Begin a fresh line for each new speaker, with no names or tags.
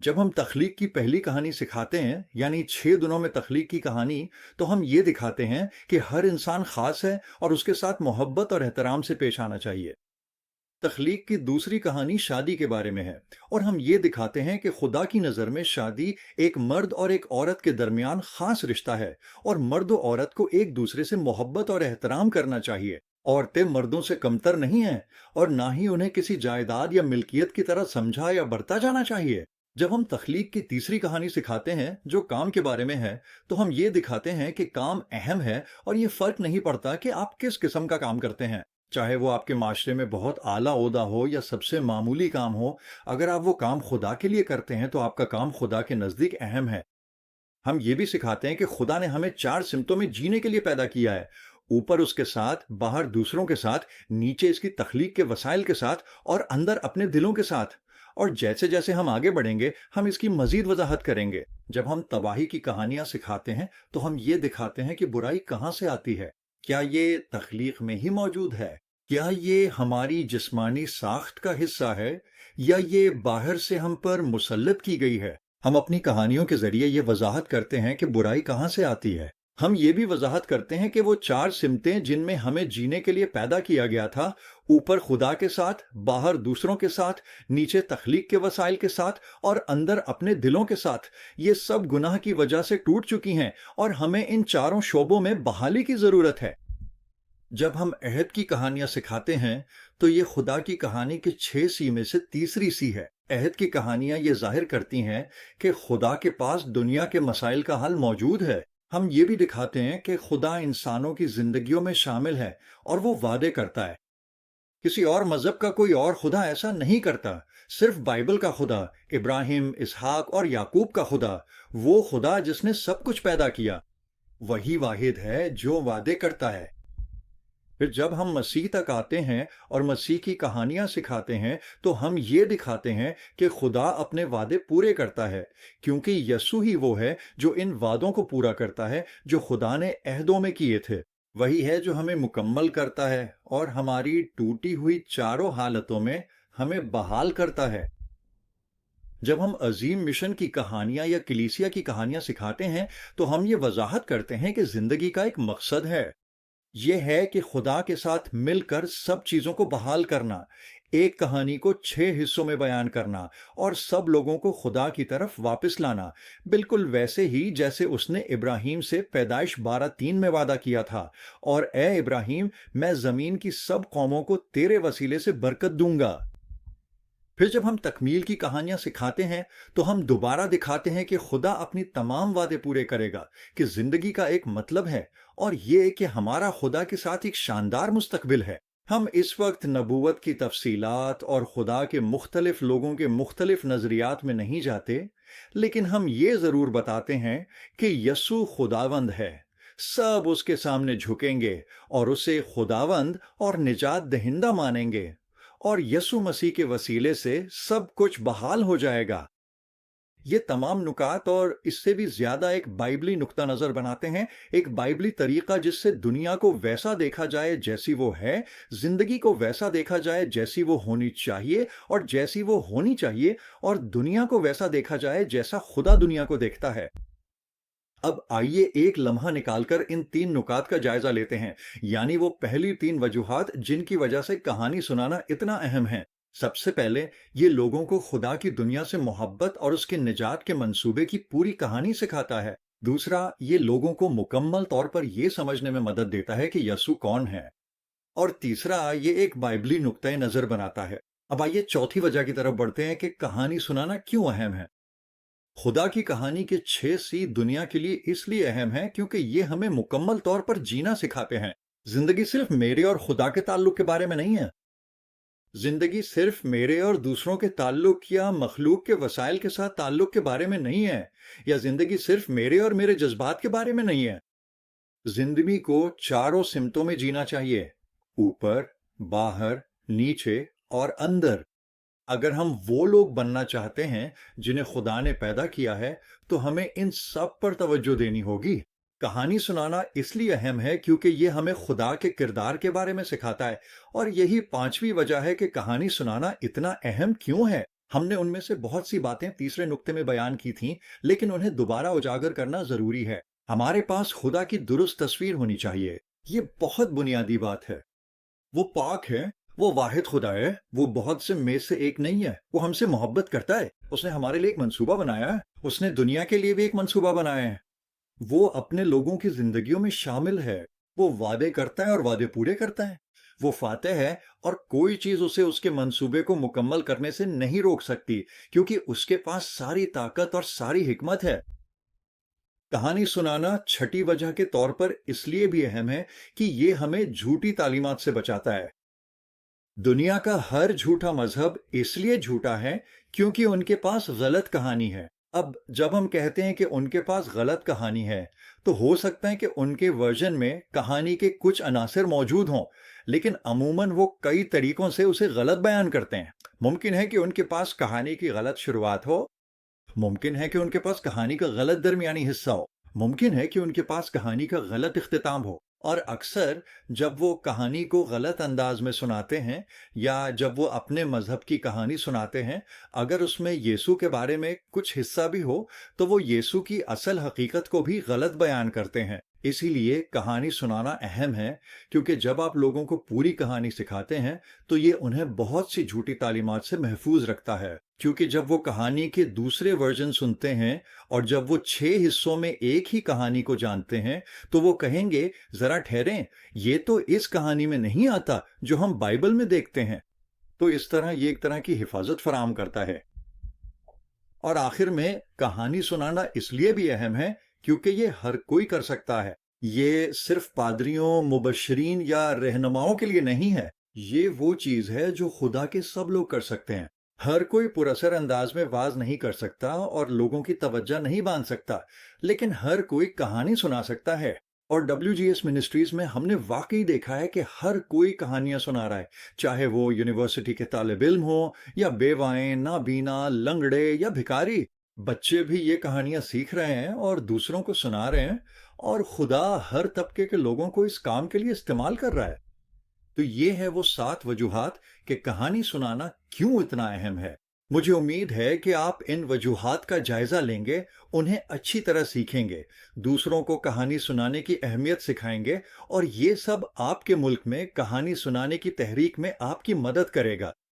جب ہم تخلیق کی پہلی کہانی سکھاتے ہیں، یعنی 6 دنوں میں تخلیق کی کہانی، تو ہم یہ دکھاتے ہیں کہ ہر انسان خاص ہے اور اس کے ساتھ محبت اور احترام سے پیش آنا چاہیے۔ تخلیق کی دوسری کہانی شادی کے بارے میں ہے، اور ہم یہ دکھاتے ہیں کہ خدا کی نظر میں شادی ایک مرد اور ایک عورت کے درمیان خاص رشتہ ہے، اور مرد و عورت کو ایک دوسرے سے محبت اور احترام کرنا چاہیے۔ عورتیں مردوں سے کمتر نہیں ہیں، اور نہ ہی انہیں کسی جائیداد یا ملکیت کی طرح سمجھا یا برتا جانا چاہیے۔ جب ہم تخلیق کی تیسری کہانی سکھاتے ہیں جو کام کے بارے میں ہے، تو ہم یہ دکھاتے ہیں کہ کام اہم ہے، اور یہ فرق نہیں پڑتا کہ آپ کس قسم کا کام کرتے ہیں، چاہے وہ آپ کے معاشرے میں بہت اعلیٰ عہدہ ہو یا سب سے معمولی کام ہو۔ اگر آپ وہ کام خدا کے لیے کرتے ہیں تو آپ کا کام خدا کے نزدیک اہم ہے۔ ہم یہ بھی سکھاتے ہیں کہ خدا نے ہمیں 4 سمتوں میں جینے کے لیے پیدا کیا ہے: اوپر اس کے ساتھ، باہر دوسروں کے ساتھ، نیچے اس کی تخلیق کے وسائل کے ساتھ، اور اندر اپنے دلوں کے ساتھ۔ اور جیسے جیسے ہم آگے بڑھیں گے ہم اس کی مزید وضاحت کریں گے۔ جب ہم تباہی کی کہانیاں سکھاتے ہیں تو ہم یہ دکھاتے ہیں کہ برائی کہاں سے آتی ہے۔ کیا یہ تخلیق میں ہی موجود ہے؟ کیا یہ ہماری جسمانی ساخت کا حصہ ہے، یا یہ باہر سے ہم پر مسلط کی گئی ہے؟ ہم اپنی کہانیوں کے ذریعے یہ وضاحت کرتے ہیں کہ برائی کہاں سے آتی ہے۔ ہم یہ بھی وضاحت کرتے ہیں کہ وہ 4 سمتیں جن میں ہمیں جینے کے لیے پیدا کیا گیا تھا، اوپر خدا کے ساتھ، باہر دوسروں کے ساتھ، نیچے تخلیق کے وسائل کے ساتھ، اور اندر اپنے دلوں کے ساتھ، یہ سب گناہ کی وجہ سے ٹوٹ چکی ہیں، اور ہمیں ان چاروں شعبوں میں بحالی کی ضرورت ہے۔ جب ہم عہد کی کہانیاں سکھاتے ہیں تو یہ خدا کی کہانی کے 6 سی میں سے تیسری سی ہے۔ عہد کی کہانیاں یہ ظاہر کرتی ہیں کہ خدا کے پاس دنیا کے مسائل کا حل موجود ہے۔ ہم یہ بھی دکھاتے ہیں کہ خدا انسانوں کی زندگیوں میں شامل ہے اور وہ وعدے کرتا ہے۔ کسی اور مذہب کا کوئی اور خدا ایسا نہیں کرتا۔ صرف بائبل کا خدا، ابراہیم، اسحاق اور یعقوب کا خدا، وہ خدا جس نے سب کچھ پیدا کیا، وہی واحد ہے جو وعدے کرتا ہے۔ پھر جب ہم مسیح تک آتے ہیں اور مسیح کی کہانیاں سکھاتے ہیں تو ہم یہ دکھاتے ہیں کہ خدا اپنے وعدے پورے کرتا ہے، کیونکہ یسوع ہی وہ ہے جو ان وعدوں کو پورا کرتا ہے جو خدا نے عہدوں میں کیے تھے۔ وہی ہے جو ہمیں مکمل کرتا ہے اور ہماری ٹوٹی ہوئی چاروں حالتوں میں ہمیں بحال کرتا ہے۔ جب ہم عظیم مشن کی کہانیاں یا کلیسیا کی کہانیاں سکھاتے ہیں تو ہم یہ وضاحت کرتے ہیں کہ زندگی کا ایک مقصد ہے۔ یہ ہے کہ خدا کے ساتھ مل کر سب چیزوں کو بحال کرنا، ایک کہانی کو 6 حصوں میں بیان کرنا، اور سب لوگوں کو خدا کی طرف واپس لانا، بالکل ویسے ہی جیسے اس نے ابراہیم سے پیدائش 12:3 میں وعدہ کیا تھا: اور اے ابراہیم، میں زمین کی سب قوموں کو تیرے وسیلے سے برکت دوں گا۔ پھر جب ہم تکمیل کی کہانیاں سکھاتے ہیں تو ہم دوبارہ دکھاتے ہیں کہ خدا اپنی تمام وعدے پورے کرے گا، کہ زندگی کا ایک مطلب ہے، اور یہ کہ ہمارا خدا کے ساتھ ایک شاندار مستقبل ہے۔ ہم اس وقت نبوت کی تفصیلات اور خدا کے مختلف لوگوں کے مختلف نظریات میں نہیں جاتے، لیکن ہم یہ ضرور بتاتے ہیں کہ یسوع خداوند ہے۔ سب اس کے سامنے جھکیں گے اور اسے خداوند اور نجات دہندہ مانیں گے، اور یسوع مسیح کے وسیلے سے سب کچھ بحال ہو جائے گا۔ یہ تمام نکات اور اس سے بھی زیادہ ایک بائبلی نقطہ نظر بناتے ہیں، ایک بائبلی طریقہ جس سے دنیا کو ویسا دیکھا جائے جیسی وہ ہے، زندگی کو ویسا دیکھا جائے جیسی وہ ہونی چاہیے اور جیسی وہ ہونی چاہیے، اور دنیا کو ویسا دیکھا جائے جیسا خدا دنیا کو دیکھتا ہے۔ اب آئیے ایک لمحہ نکال کر ان 3 نکات کا جائزہ لیتے ہیں، یعنی وہ پہلی 3 وجوہات جن کی وجہ سے کہانی سنانا اتنا اہم ہے۔ سب سے پہلے، یہ لوگوں کو خدا کی دنیا سے محبت اور اس کے نجات کے منصوبے کی پوری کہانی سکھاتا ہے۔ دوسرا، یہ لوگوں کو مکمل طور پر یہ سمجھنے میں مدد دیتا ہے کہ یسوع کون ہے۔ اور تیسرا، یہ ایک بائبلی نقطۂ نظر بناتا ہے۔ اب آئیے چوتھی وجہ کی طرف بڑھتے ہیں کہ کہانی سنانا کیوں اہم ہے۔ خدا کی کہانی کے 6 سی دنیا کے لیے اس لیے اہم ہے کیونکہ یہ ہمیں مکمل طور پر جینا سکھاتے ہیں۔ زندگی صرف میرے اور خدا کے تعلق کے بارے میں نہیں ہے۔ زندگی صرف میرے اور دوسروں کے تعلق یا مخلوق کے وسائل کے ساتھ تعلق کے بارے میں نہیں ہے، یا زندگی صرف میرے اور میرے جذبات کے بارے میں نہیں ہے۔ زندگی کو 4 سمتوں میں جینا چاہیے: اوپر، باہر، نیچے اور اندر۔ اگر ہم وہ لوگ بننا چاہتے ہیں جنہیں خدا نے پیدا کیا ہے تو ہمیں ان سب پر توجہ دینی ہوگی۔ کہانی سنانا اس لیے اہم ہے کیونکہ یہ ہمیں خدا کے کردار کے بارے میں سکھاتا ہے، اور یہی 5ویں وجہ ہے کہ کہانی سنانا اتنا اہم کیوں ہے۔ ہم نے ان میں سے بہت سی باتیں تیسرے نقطے میں بیان کی تھیں، لیکن انہیں دوبارہ اجاگر کرنا ضروری ہے۔ ہمارے پاس خدا کی درست تصویر ہونی چاہیے۔ یہ بہت بنیادی بات ہے۔ وہ پاک ہے، وہ واحد خدا ہے، وہ بہت سے میں سے ایک نہیں ہے، وہ ہم سے محبت کرتا ہے، اس نے ہمارے لیے ایک منصوبہ بنایا ہے، اس نے دنیا کے لیے بھی ایک منصوبہ بنایا ہے۔ وہ اپنے لوگوں کی زندگیوں میں شامل ہے، وہ وعدے کرتا ہے اور وعدے پورے کرتا ہے، وہ فاتح ہے، اور کوئی چیز اسے اس کے منصوبے کو مکمل کرنے سے نہیں روک سکتی، کیونکہ اس کے پاس ساری طاقت اور ساری حکمت ہے۔ کہانی سنانا چھٹی وجہ کے طور پر اس لیے بھی اہم ہے کہ یہ ہمیں جھوٹی تعلیمات سے بچاتا ہے۔ دنیا کا ہر جھوٹا مذہب اس لیے جھوٹا ہے کیونکہ ان کے پاس غلط کہانی ہے۔ اب جب ہم کہتے ہیں کہ ان کے پاس غلط کہانی ہے، تو ہو سکتا ہے کہ ان کے ورژن میں کہانی کے کچھ عناصر موجود ہوں، لیکن عموماً وہ کئی طریقوں سے اسے غلط بیان کرتے ہیں۔ ممکن ہے کہ ان کے پاس کہانی کی غلط شروعات ہو، ممکن ہے کہ ان کے پاس کہانی کا غلط درمیانی حصہ ہو، ممکن ہے کہ ان کے پاس کہانی کا غلط اختتام ہو، اور اکثر جب وہ کہانی کو غلط انداز میں سناتے ہیں یا جب وہ اپنے مذہب کی کہانی سناتے ہیں، اگر اس میں یسوع کے بارے میں کچھ حصہ بھی ہو تو وہ یسوع کی اصل حقیقت کو بھی غلط بیان کرتے ہیں۔ اسی لیے کہانی سنانا اہم ہے، کیونکہ جب آپ لوگوں کو پوری کہانی سکھاتے ہیں تو یہ انہیں بہت سی جھوٹی تعلیمات سے محفوظ رکھتا ہے، کیونکہ جب وہ کہانی کے دوسرے ورژن سنتے ہیں اور جب وہ 6 حصوں میں ایک ہی کہانی کو جانتے ہیں تو وہ کہیں گے، ذرا ٹھہریں، یہ تو اس کہانی میں نہیں آتا جو ہم بائبل میں دیکھتے ہیں۔ تو اس طرح یہ ایک طرح کی حفاظت فراہم کرتا ہے۔ اور آخر میں کہانی سنانا اس لیے بھی اہم ہے کیونکہ یہ ہر کوئی کر سکتا ہے۔ یہ صرف پادریوں، مبشرین یا رہنماؤں کے لیے نہیں ہے، یہ وہ چیز ہے جو خدا کے سب لوگ کر سکتے ہیں۔ ہر کوئی پراثر انداز میں واز نہیں کر سکتا اور لوگوں کی توجہ نہیں باندھ سکتا، لیکن ہر کوئی کہانی سنا سکتا ہے۔ اور WGS منسٹریز میں ہم نے واقعی دیکھا ہے کہ ہر کوئی کہانیاں سنا رہا ہے، چاہے وہ یونیورسٹی کے طالب علم ہوں یا بیوائیں، نابینا، لنگڑے یا بھکاری۔ بچے بھی یہ کہانیاں سیکھ رہے ہیں اور دوسروں کو سنا رہے ہیں، اور خدا ہر طبقے کے لوگوں کو اس کام کے لیے استعمال کر رہا ہے۔ تو یہ ہے وہ 7 وجوہات کہ کہانی سنانا کیوں اتنا اہم ہے۔ مجھے امید ہے کہ آپ ان وجوہات کا جائزہ لیں گے، انہیں اچھی طرح سیکھیں گے، دوسروں کو کہانی سنانے کی اہمیت سکھائیں گے، اور یہ سب آپ کے ملک میں کہانی سنانے کی تحریک میں آپ کی مدد کرے گا۔